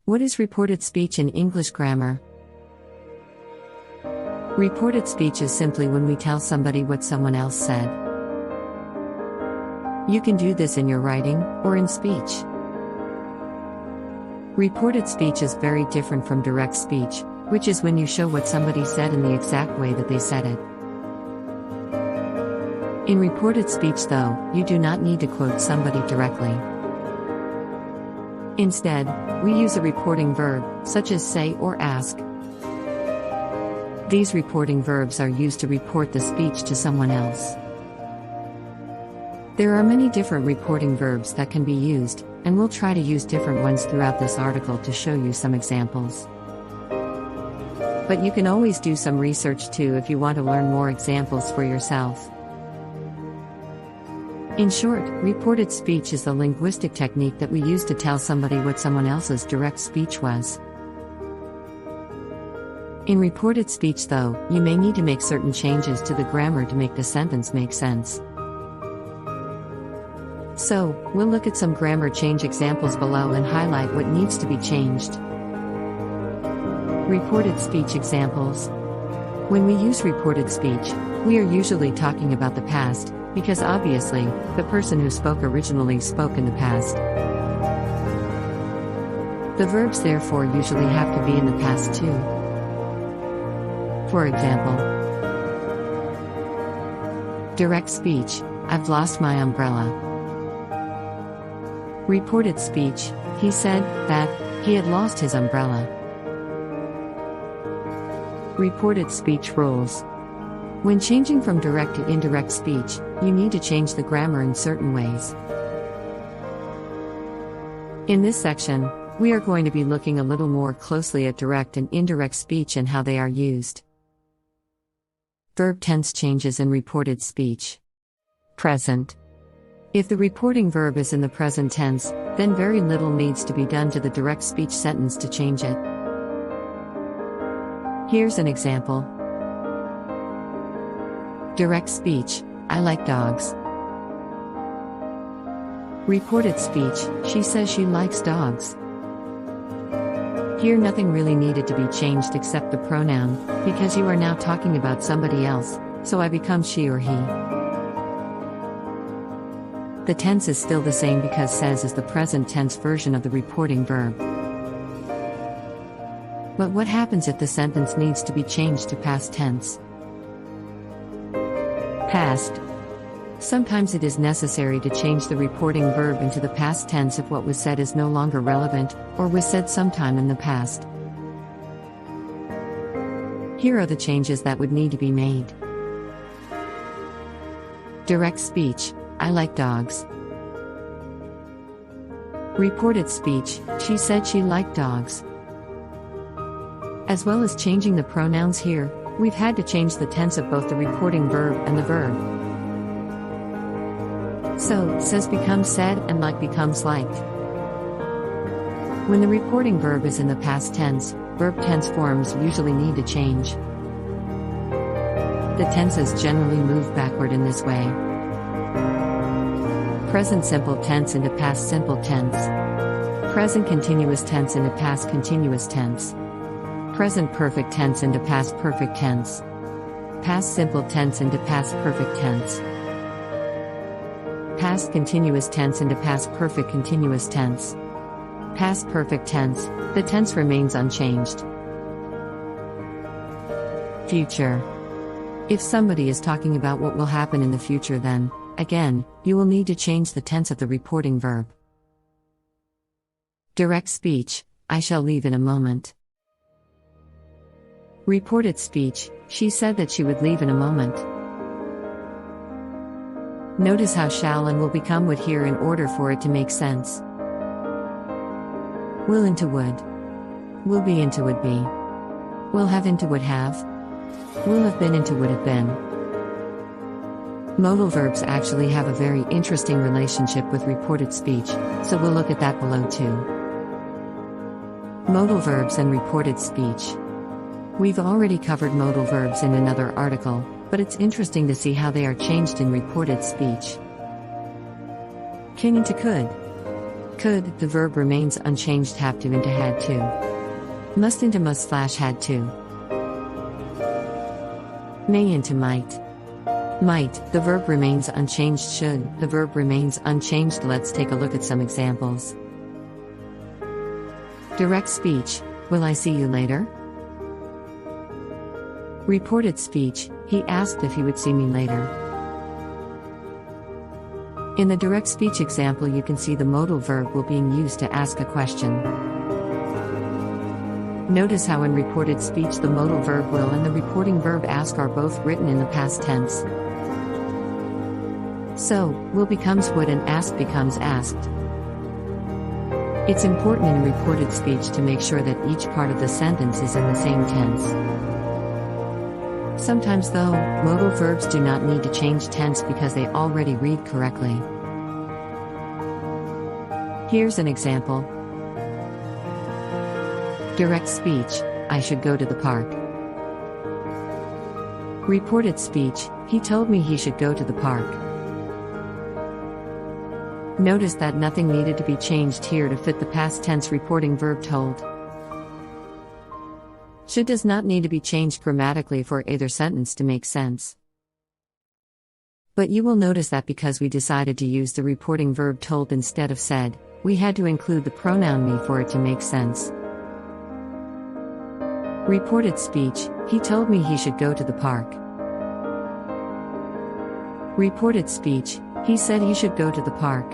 What is reported speech in English grammar? Reported speech is simply when we tell somebody what someone else said. You can do this in your writing or in speech. Reported speech is very different from direct speech, which is when you show what somebody said in the exact way that they said it. In reported speech, though, you do not need to quote somebody directly. Instead, we use a reporting verb, such as say or ask. These reporting verbs are used to report the speech to someone else. There are many different reporting verbs that can be used, and we'll try to use different ones throughout this article to show you some examples. But you can always do some research too if you want to learn more examples for yourself. In short, reported speech is the linguistic technique that we use to tell somebody what someone else's direct speech was. In reported speech, though, you may need to make certain changes to the grammar to make the sentence make sense. So, we'll look at some grammar change examples below and highlight what needs to be changed. Reported speech examples. When we use reported speech, we are usually talking about the past, because obviously, the person who spoke originally spoke in the past. The verbs therefore usually have to be in the past too. For example, direct speech, I've lost my umbrella. Reported speech, he said that he had lost his umbrella. Reported speech rules. When changing from direct to indirect speech, you need to change the grammar in certain ways. In this section, we are going to be looking a little more closely at direct and indirect speech and how they are used. Verb tense changes in reported speech. Present. If the reporting verb is in the present tense, then very little needs to be done to the direct speech sentence to change it. Here's an example. Direct speech, I like dogs. Reported speech, she says she likes dogs. Here nothing really needed to be changed except the pronoun, because you are now talking about somebody else, so I become she or he. The tense is still the same because says is the present tense version of the reporting verb. But what happens if the sentence needs to be changed to past tense? Past. Sometimes it is necessary to change the reporting verb into the past tense if what was said is no longer relevant, or was said sometime in the past. Here are the changes that would need to be made. Direct speech, I like dogs. Reported speech, she said she liked dogs. As well as changing the pronouns here, we've had to change the tense of both the reporting verb and the verb. So, says becomes said and like becomes liked. When the reporting verb is in the past tense, verb tense forms usually need to change. The tenses generally move backward in this way. Present simple tense into past simple tense. Present continuous tense into past continuous tense. Present perfect tense into past perfect tense. Past simple tense into past perfect tense. Past continuous tense into past perfect continuous tense. Past perfect tense, the tense remains unchanged. Future. If somebody is talking about what will happen in the future, then, again, you will need to change the tense of the reporting verb. Direct speech, I shall leave in a moment. Reported speech, she said that she would leave in a moment. Notice how shall and will become would here in order for it to make sense. Will into would. Will be into would be. Will have into would have. Will have been into would have been. Modal verbs actually have a very interesting relationship with reported speech, so we'll look at that below too. Modal verbs and reported speech. We've already covered modal verbs in another article, but it's interesting to see how they are changed in reported speech. Can into could. Could, the verb remains unchanged, have to into had to. Must into must / had to. May into might. Might, the verb remains unchanged. Should, the verb remains unchanged. Let's take a look at some examples. Direct speech, will I see you later? Reported speech, he asked if he would see me later. In the direct speech example, you can see the modal verb will being used to ask a question. Notice how in reported speech the modal verb will and the reporting verb ask are both written in the past tense. So, will becomes would and ask becomes asked. It's important in reported speech to make sure that each part of the sentence is in the same tense. Sometimes though, modal verbs do not need to change tense because they already read correctly. Here's an example. Direct speech, I should go to the park. Reported speech, he told me he should go to the park. Notice that nothing needed to be changed here to fit the past tense reporting verb told. Should does not need to be changed grammatically for either sentence to make sense. But you will notice that because we decided to use the reporting verb told instead of said, we had to include the pronoun me for it to make sense. Reported speech, he told me he should go to the park. Reported speech, he said he should go to the park.